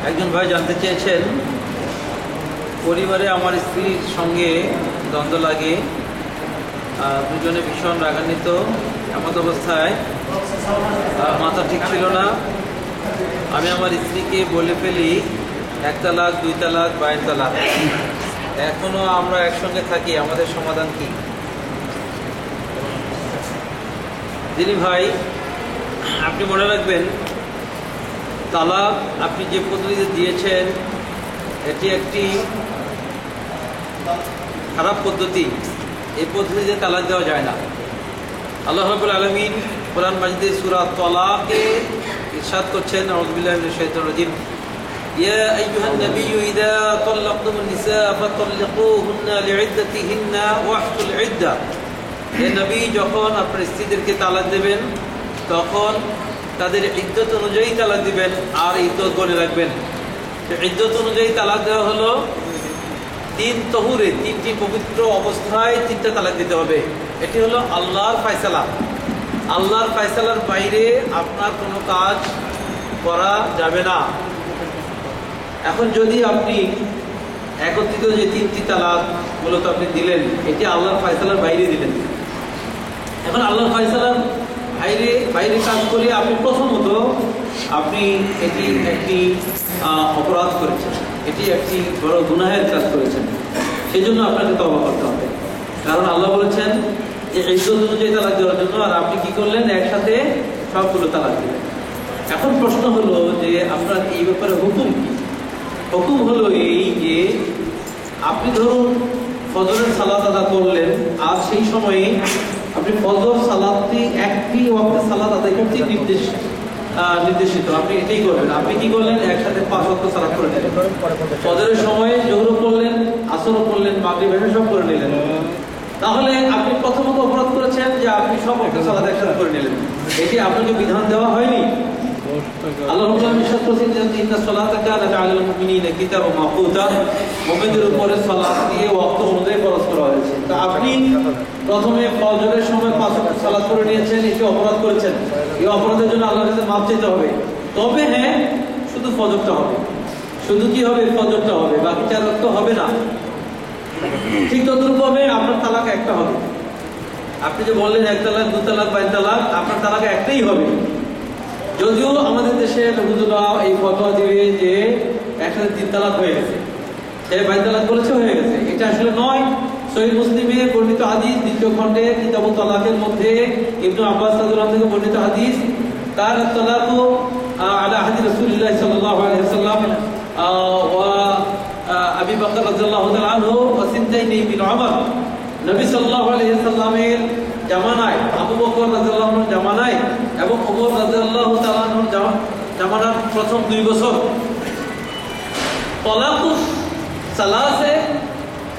একজন ভাই জানতে চেয়েছেন, পরিবারে আমার স্ত্রীর সঙ্গে দ্বন্দ্ব লাগে, দুজনে ভীষণ রাগান্বিত। এমন অবস্থায় মাথা ঠিক ছিল না। আমি আমার স্ত্রীকে বলে ফেলি 1 তালাক, 2 তালাক, 22 তালাক। এখনো আমরা একসঙ্গে থাকি, আমাদের সমাধান কি? দিনী ভাই, আপনি মনে রাখবেন, তালাক আপনি যে পদ্ধতিতে দিয়েছেন এটি একটি খারাপ পদ্ধতি। এই পদ্ধতিতে তালাক দেওয়া যায় না। আল্লাহ রাব্বুল আলামিন কোরআন মাজিদে সূরা তালাকে ইরশাদ করছেন, আউযু বিল্লাহি মিনাশ শাইতানির রাজিম, ইয়া আইয়ুহান নাবিয়্যু ইযা তাল্লাকতুমুন নিসা ফাতাল্লিকুহুন্না লিইদ্দাতিহিন্না ওয়াহসুল ইদ্দা। হে নবী, যখন আপনার স্ত্রীদেরকে তালাক দেবেন তখন তাদের ইদ্যত অনুযায়ী তালাক দিবেন আর ইদ্যত বলে রাখবেন। ইদ্যত অনুযায়ী তালাক দেওয়া হলো 3 তহুরে, 3টি পবিত্র অবস্থায় 3টা তালাক দিতে হবে। এটি হলো আল্লাহর ফয়সালা। আল্লাহর ফয়সালার বাইরে আপনার কোনো কাজ করা যাবে না। এখন যদি আপনি একত্রিত যে 3টি তালাক মূলত আপনি দিলেন, এটি আল্লাহর ফয়সালার বাইরে দিলেন। এখন আল্লাহর ফয়সালার বাইরে কাজ করে আপনি প্রথমত আপনি এটি একটি অপরাধ করেছেন, এটি একটি বড় গুনাহের কাজ করেছেন। সেই জন্য আপনাকে তওবা করতে হবে। কারণ আল্লাহ বলেছেন যে ইদ্যত অনুযায়ী তালাক দেওয়ার জন্য, আর আপনি কি করলেন? একসাথে সবগুলো তালাক দিলেন। এখন প্রশ্ন হলো যে আপনার এই ব্যাপারে হুকুম কি? হুকুম হলো এই যে আপনি ধরুন ফজরের সালাত আদা করলেন, আর সেই সময়ে আপনি ফজর সালাতটি একটি ওয়াক্তে সালাত আদায় করতে নির্দেশিত, আপনি এটাই করবেন। আপনি কি করলেন? একসাথে 5 ওয়াক্ত সালাত করে নিলেন। ফজরের সময়ে জোহরও করলেন, আসরও করলেন, মাগরিব এশা সব করে নিলেন। তাহলে আপনি প্রথমত অপরাধ করেছেন যে আপনি সব ওয়াক্ত সালাত একসাথে করে নিলেন। এটি আপনাকে বিধান দেওয়া হয়নি। আল্লাহ রাব্বুল আলামিন ইরশাদ করেছেন যে ইন্না সালাতা কানাত আলাল মুমিনিনা কিতাবাম মাওকুতা, মুমিনদের উপরে সালাত দিয়ে ওয়াক্ত অনুযায়ী ফরজ করা হয়েছে। তো আপনি প্রথমে ফজরের সময় 5 ওয়াক্ত সালাত করে নিয়েছেন, এটি অপরাধ করেছেন। এই অপরাধের জন্য আল্লাহর কাছে মাফ চাইতে হবে। তবে হ্যাঁ, শুধু ফজরটা হবে, শুধু কি হবে? ফজরটা হবে, বাকি 4 ওয়াক্ত হবে না। ঠিক তদ্রূপভাবে আপনার তালাক একটা হবে। আপনি যে বললেন 1 তালাক, 2 তালাক, 22 তালাক, আপনার তালাক একটাই হবে। যদিও আমাদের দেশে হুজুরা এই ফতোয়া দিবে যে একসাথে 3 তালাক হয়ে গেছে, সে 22 তালাক বলেছে হয়ে গেছে। এটা আসলে নয়। সহিহ মুসলিমে বর্ণিত হাদিস 2য় খণ্ডে কিতাবুত তালাকের মধ্যে ইবনে আব্বাস রাদিয়াল্লাহু থেকে বর্ণিত হাদিস, কার তালাকু আলা আহদি রাসূলুল্লাহ সাল্লাল্লাহু আলাইহি ওয়াসাল্লাম ওয়া আবি বকর রাদিয়াল্লাহু তাআলা আনহু ওয়া সিনতাইনি মিন উমর। নবী সাল্লাল্লাহু আলাইহি ওয়াসাল্লামের জামানায়, আবু বকর রাদিয়াল্লাহু আনহুর জামানায় এবং ওমর রাদিয়াল্লাহু তাআলা আনহুর জামানার প্রথম 2 বছর তালাকুস সালাসে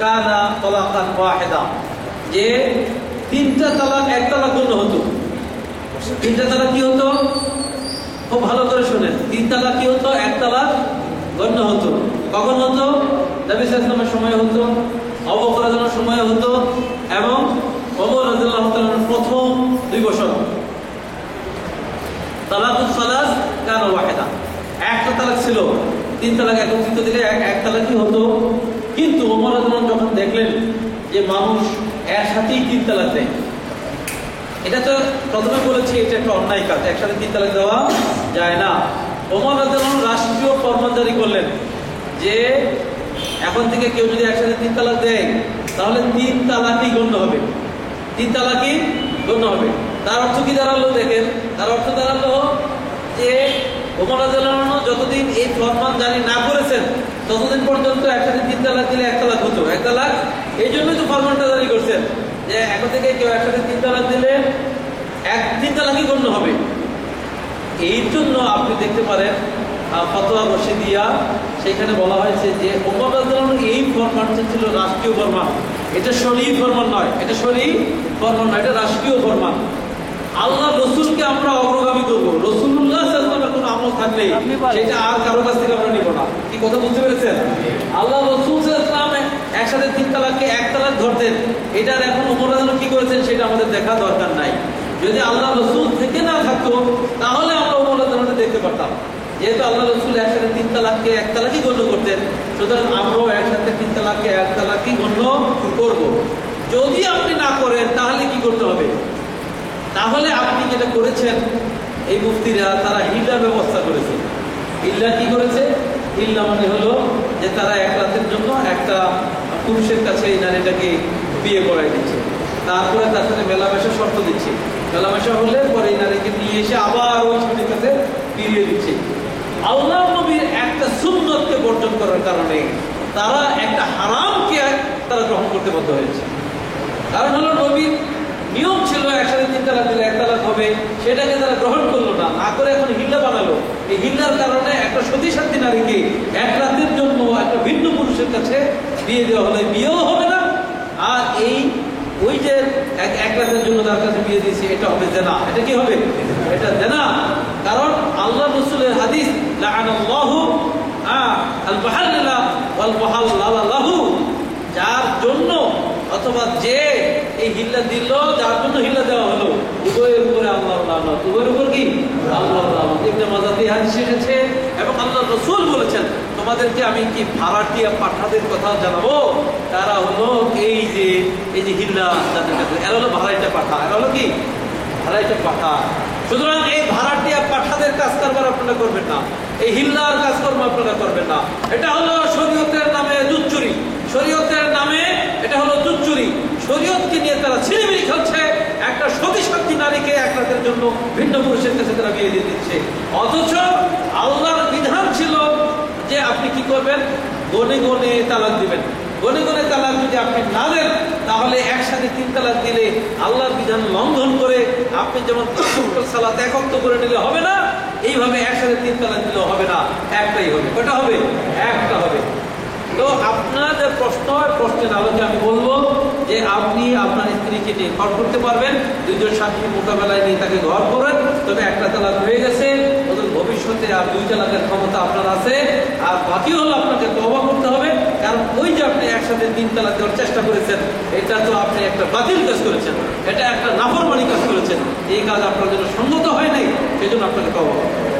কানা তালাকান ওয়াহিদা, যে 3টা তালাক 1 তালাক গণ্য হতো। 3টা তালাক কি হতো? খুব ভালো করে শুনেন। 3 তালাক কি হতো? 1 তালাক গণ্য হতো। কখন হতো? নবী সাল্লাল্লাহু আলাইহি ওয়াসাল্লামের সময় হতো, আবু বকর রাদিয়াল্লাহু সময় হতো, এবং ওমর রাদিয়াল্লাহু তাআলার প্রথম 2 বছর। তালাকুস সালাস কানা ওয়াহিদা, একটা তালাক ছিল। 3 তালাক একত্রিত দিলে 1 তালাকই হতো। কিন্তু ওমর রাদিয়াল্লাহু যখন দেখলেন যে মানুষ একসাথেই 3 তালাক দেয়, এটা তো প্রথমে বলেছি এটা একটা অন্যায় কাজ, একসাথে 3 তালাক দেওয়া যায় না। ওমর রাদিয়াল্লাহু রাষ্ট্রীয় ফরমান জারি করলেন যে এখন থেকে কেউ যদি একসাথে 3 তালাক দেয় তাহলে 3 তালাকই গণ্য হবে, 3 তালাকই গণ্য হবে। তার অর্থ কি দাঁড়ালো? দেখেন, তার অর্থ দাঁড়ালো যে ওমর রাদিয়াল্লাহু যতদিন এই ফরমান জারি না করেছেন ততদিন পর্যন্ত একসাথে 3 তালাক দিলে 1 তালাক হতো, 1 তালাক। এই জন্যই তো ফরমানটা জারি করছেন যে এখন থেকে কেউ একসাথে 3 তালাক দিলে 3 তালাকই গণ্য হবে। এই জন্য আপনি দেখতে পারেন ফতোয়া রশিদিয়া, সেখানে বলা হয়েছে যে ওমর রাদিয়াল্লাহু এই ফরমানটা ছিল রাষ্ট্রীয় ফরমান, এটা শরঈ ফরমান নয়, এটা শরঈ ফরমান নয়, এটা রাষ্ট্রীয় ফরমান। আল্লাহ রসুলকে আমরা অগ্রগামী করবো। রাসূলুল্লাহ সাল্লাল্লাহু আলাইহি ওয়াসাল্লামের কোনো আমল থাকলে সেটা আর কারো কাছ থেকে আমরা নিব না। কি কথা বুঝতে পেরেছেন? আল্লাহ রসুল সাল্লাল্লাহু আলাইহি ওয়াসাল্লাম একসাথে 3 তালাককে 1 তালাক ধরতেন, এটার এখন ওমর রাদিয়াল্লাহু কি করেছেন সেটা আমাদের দেখা দরকার নাই। যদি আল্লাহ রসুল থেকে না থাকতো তাহলে আমরা ওমর রাদিয়াল্লাহু দেখতে পারতাম। যেহেতু আল্লাহ রসুল একসাথে 3 তালাককে 1 তালাকই গণ্য করতেন, সুতরাং আমরাও একসাথে 3 তালাককে 1 তালাকই গণ্য করব। যদি আপনি না করেন তাহলে কি করতে হবে? তাহলে আপনি যেটা করেছেন, এই মুফতিরা তারা হিল্লার ব্যবস্থা করেছে। হিল্লা কি করেছে? হিল্লা মানে হলো যে তারা 1 রাতের জন্য একটা পুরুষের কাছে এই নারীটাকে বিয়ে করাই দিচ্ছে, তারপরে তার সাথে মেলামেশা শর্ত দিচ্ছে, মেলামেশা হলে পরে এই নারীকে নিয়ে এসে আবার ওই ছেলের কাছে ফিরিয়ে দিচ্ছে। আল্লাহ নবীর একটা সুন্নতকে বর্জন করার কারণে তারা একটা হারামকে তারা গ্রহণ করতে বাধ্য হয়েছে। কারণ হলো নবীর নিয়ম ছিল একসাথে 3 তালাক দিলে 1 তালাক হবে, সেটাকে তারা গ্রহণ করলো না, না করে এখন হিল্লা বানালো। এই হিল্লার কারণে একটা সতী সাথী নারীকে 1 রাতের জন্য একটা ভিন্ন পুরুষের কাছে বিয়ে দেওয়া হলে বিয়েও হবে না, আর ওই যে 1 রাতের জন্য তার কাছে বিয়ে দিয়েছে এটা হবে জেনা। এটা কি হবে? এটা জেনা। কারণ আল্লাহ রাসূলের হাদিস, লাআনাল্লাহু আল মুহাল্লিলা ওয়াল মুহাল্লালা লাহু, যার জন্য অথবা যে এই হিল্লা দিল, যার জন্য হিল্লা দেওয়া হলো, উভয়ের উপরে আল্লাহর লানত। উভয়ের উপর কি? আল্লাহর লানত। ইবনে মাজাহ এই হাদিস এসেছে এবং আল্লাহ রাসূল বলেছেন, তোমাদেরকে আমি কি ভাড়াটিয়া পাঠাদের কথা জানাবো? তারা হলো এই যে হিল্লা যাদের কাছে, এরা হলো ভাড়াইটা পাঠা, এরা হলো কি? ভাড়াইটা পাঠা। সুতরাং এই ভাড়াটিয়া পাঠাদের কাজ কারবার আপনারা করবেন না, এই হিল্লার কাজকর্ম আপনারা করবেন না। এটা হলো শরীয়তের নামে দুধ চুরি, শরীয়তের নামে এটা হলো দুধ চুরি। শরীয়তকে নিয়ে তারা ছিনিমিনি খেলছে, একটা সতী সাথী নারীকে 1 রাতের জন্য ভিন্ন পুরুষের কাছে তারা বিয়ে দিয়ে দিচ্ছে। অথচ আল্লাহর বিধান ছিল যে আপনি কি করবেন? গনে গনে তালাক দিবেন। গনে গনে তালাক যদি আপনি না দেন, তাহলে একসাথে 3 তালাক দিলে আল্লাহর বিধান লঙ্ঘন করে আপনি যেমন সালাত 1 ওয়াক্ত করে নিলে হবে না, এইভাবে একসাথে 3 তালাক দিলেও হবে না, একটাই হবে। কয়টা হবে? একটা হবে। তো আপনার যে প্রশ্নের আলোকে আমি বলবো যে আপনি আপনার স্ত্রীকে নিয়ে ঘর করতে পারবেন, 2 জন সাক্ষী মোকাবেলায় নিয়ে তাকে ঘর করেন, তবে 1টা তালাক হয়ে গেছে, ওদের ভবিষ্যতে আর 2 তালাকের ক্ষমতা আপনার আছে। আর বাকি হলো আপনাকে তওবা করতে হবে, কারণ ওই যে আপনি একসাথে 3 তালাক দেওয়ার চেষ্টা করেছেন, এটা তো আপনি একটা বাতিল কাজ করেছেন, এটা একটা নাফরমানি কাজ করেছেন। এই কাজ আপনার জন্য সঙ্গত হয় নাই, সেই জন্য আপনাকে তওবা করতে হবে।